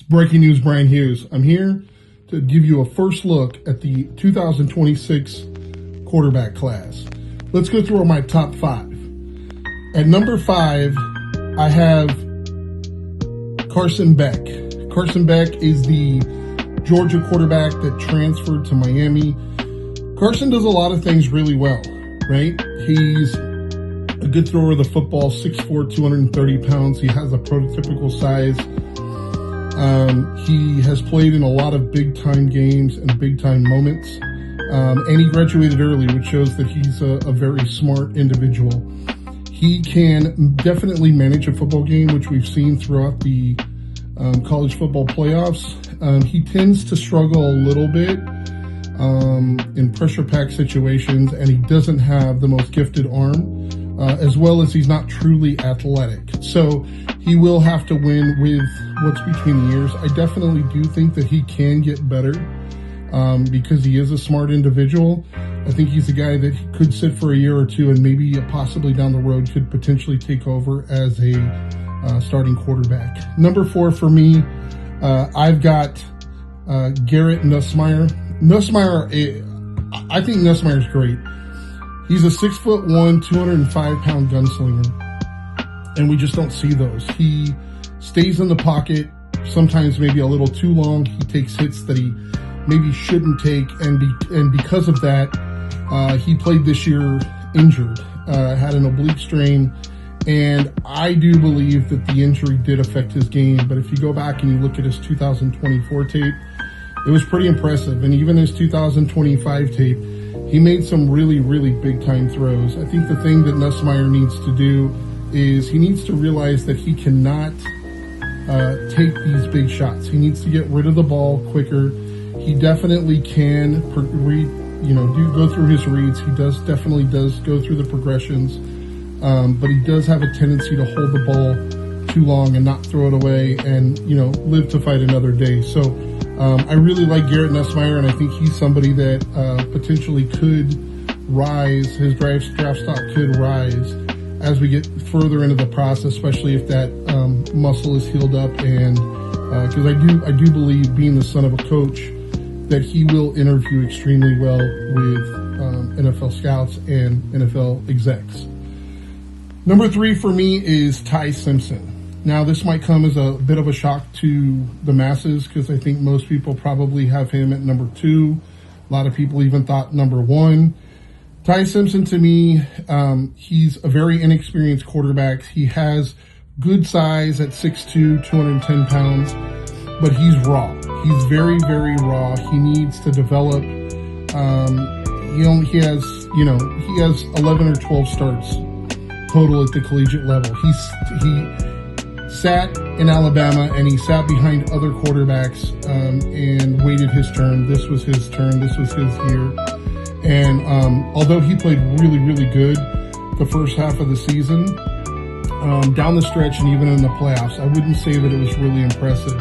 Breaking news, Brian Hughes. I'm here to give you a first look at the 2026 quarterback class. Let's go through my top 5. At number 5, I have Carson Beck. Carson Beck is the Georgia quarterback that transferred to Miami. Carson does a lot of things really well, right? He's a good thrower of the football, 6'4", 230 pounds. He has a prototypical size. He has played in a lot of big-time games and big-time moments. And he graduated early, which shows that he's a very smart individual. He can definitely manage a football game, which we've seen throughout the college football playoffs. He tends to struggle a little bit in pressure-packed situations, and he doesn't have the most gifted arm, as well as he's not truly athletic. So he will have to win with what's between the ears. I definitely do think that he can get better because he is a smart individual. I think he's a guy that could sit for a year or two and maybe possibly down the road could potentially take over as a starting quarterback. Number 4 for me, I've got Garrett Nussmeier. I think Nussmeier's great. He's a 6'1", 205-pound gunslinger, and we just don't see those. He stays in the pocket, sometimes maybe a little too long. He takes hits that he maybe shouldn't take, and because of that, he played this year injured, had an oblique strain, and I do believe that the injury did affect his game. But if you go back and you look at his 2024 tape, it was pretty impressive. And even his 2025 tape, he made some really, really big-time throws. I think the thing that Nussmeier needs to do is he needs to realize that he cannot take these big shots. He needs to get rid of the ball quicker. He definitely can go through his reads. He definitely does go through the progressions, but he does have a tendency to hold the ball too long and not throw it away and, live to fight another day. So I really like Garrett Nussmeier, and I think he's somebody that potentially could rise. His draft stock could rise as we get further into the process, especially if that muscle is healed up. And because I do believe, being the son of a coach, that he will interview extremely well with NFL scouts and NFL execs. Number 3 for me is Ty Simpson. Now, this might come as a bit of a shock to the masses because I think most people probably have him at number 2. A lot of people even thought number 1. Ty Simpson, to me, he's a very inexperienced quarterback. He has good size at 6'2", 210 pounds, but he's raw. He's very, very raw. He needs to develop. He has 11 or 12 starts total at the collegiate level. He sat in Alabama and he sat behind other quarterbacks and waited his turn. This was his turn. This was his year. And although he played really, really good the first half of the season, down the stretch and even in the playoffs, I wouldn't say that it was really impressive.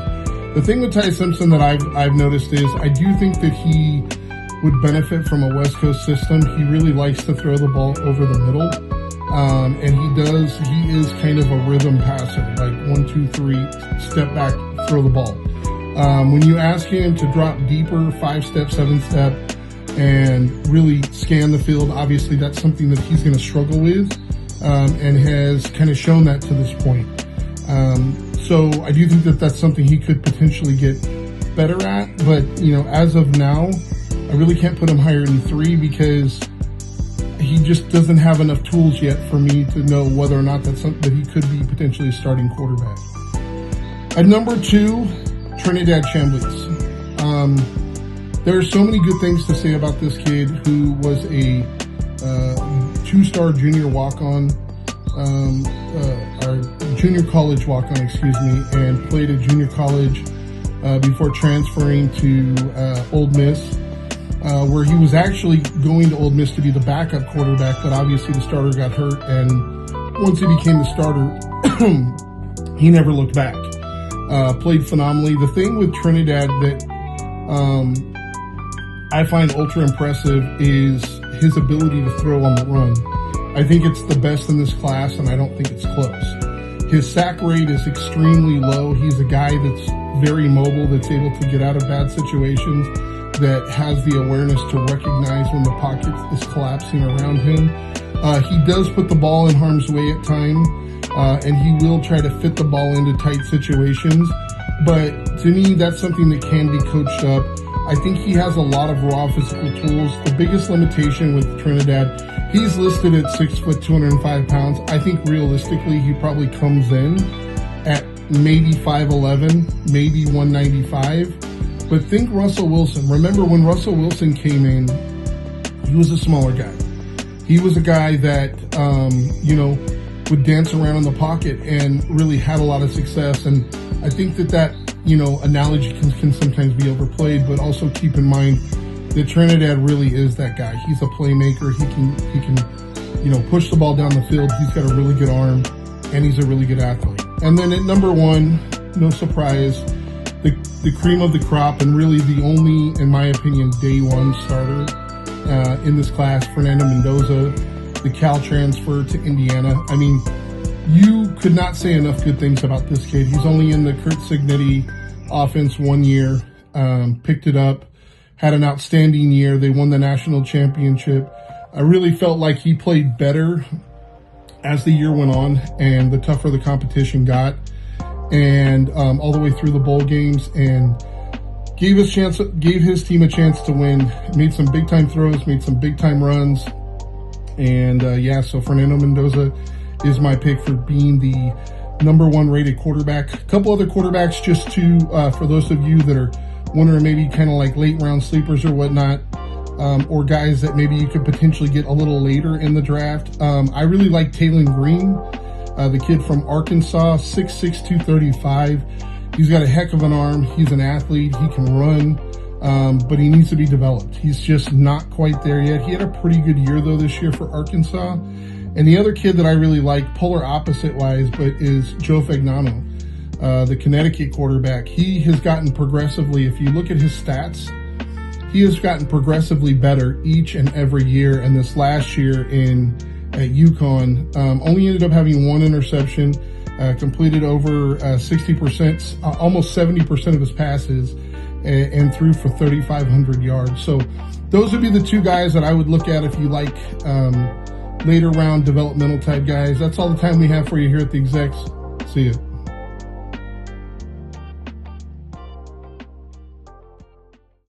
The thing with Ty Simpson that I've noticed is I do think that he would benefit from a West Coast system. He really likes to throw the ball over the middle. And he is kind of a rhythm passer, like 1, 2, 3, step back, throw the ball. When you ask him to drop deeper, 5-step, 7-step, and really scan the field, obviously that's something that he's going to struggle with, and has kind of shown that to this point. So I do think that that's something he could potentially get better at, but as of now, I really can't put him higher than 3 because he just doesn't have enough tools yet for me to know whether or not that's something that he could be potentially a starting quarterback. At number 2, Trinidad Chambliss. There are so many good things to say about this kid, who was a 2-star junior walk-on, or junior college walk-on, and played at junior college before transferring to Ole Miss, where he was actually going to Ole Miss to be the backup quarterback, but obviously the starter got hurt, and once he became the starter, he never looked back. Played phenomenally. The thing with Trinidad that I find ultra impressive is his ability to throw on the run. I think it's the best in this class, and I don't think it's close. His sack rate is extremely low. He's a guy that's very mobile, that's able to get out of bad situations, that has the awareness to recognize when the pocket is collapsing around him. He does put the ball in harm's way at times, and he will try to fit the ball into tight situations. But to me, that's something that can be coached up. I think he has a lot of raw physical tools. The biggest limitation with Trinidad, he's listed at 6 foot, 205 pounds. I think realistically, he probably comes in at maybe 5'11", maybe 195. But think Russell Wilson. Remember when Russell Wilson came in, he was a smaller guy. He was a guy that, would dance around in the pocket and really had a lot of success. And I think that analogy can sometimes be overplayed, but also keep in mind that Trinidad really is that guy. He's a playmaker. He can push the ball down the field. He's got a really good arm, and he's a really good athlete. And then at number 1, no surprise, the cream of the crop, and really the only, in my opinion, day 1 starter in this class, Fernando Mendoza, the Cal transfer to Indiana. I mean, you could not say enough good things about this kid. He's only in the Kurt Cignetti offense 1 year, picked it up, had an outstanding year. They won the national championship. I really felt like he played better as the year went on and the tougher the competition got, and all the way through the bowl games, and gave his team a chance to win. Made some big time throws, made some big time runs. And so Fernando Mendoza is my pick for being the number 1 rated quarterback. A couple other quarterbacks just to, for those of you that are wondering, maybe kind of like late round sleepers or whatnot, or guys that maybe you could potentially get a little later in the draft. I really like Taylon Green, the kid from Arkansas, 6'6", 235. He's got a heck of an arm. He's an athlete. He can run. But he needs to be developed. He's just not quite there yet. He had a pretty good year, though, this year for Arkansas. And the other kid that I really like, polar opposite-wise, but is Joe Fagnano, the Connecticut quarterback. He has gotten progressively, if you look at his stats, he has gotten progressively better each and every year. And this last year at UConn, only ended up having 1 interception, completed over 60%, almost 70% of his passes, and threw for 3,500 yards. So those would be the 2 guys that I would look at if you like later round developmental type guys. That's all the time we have for you here at the Execs. See you.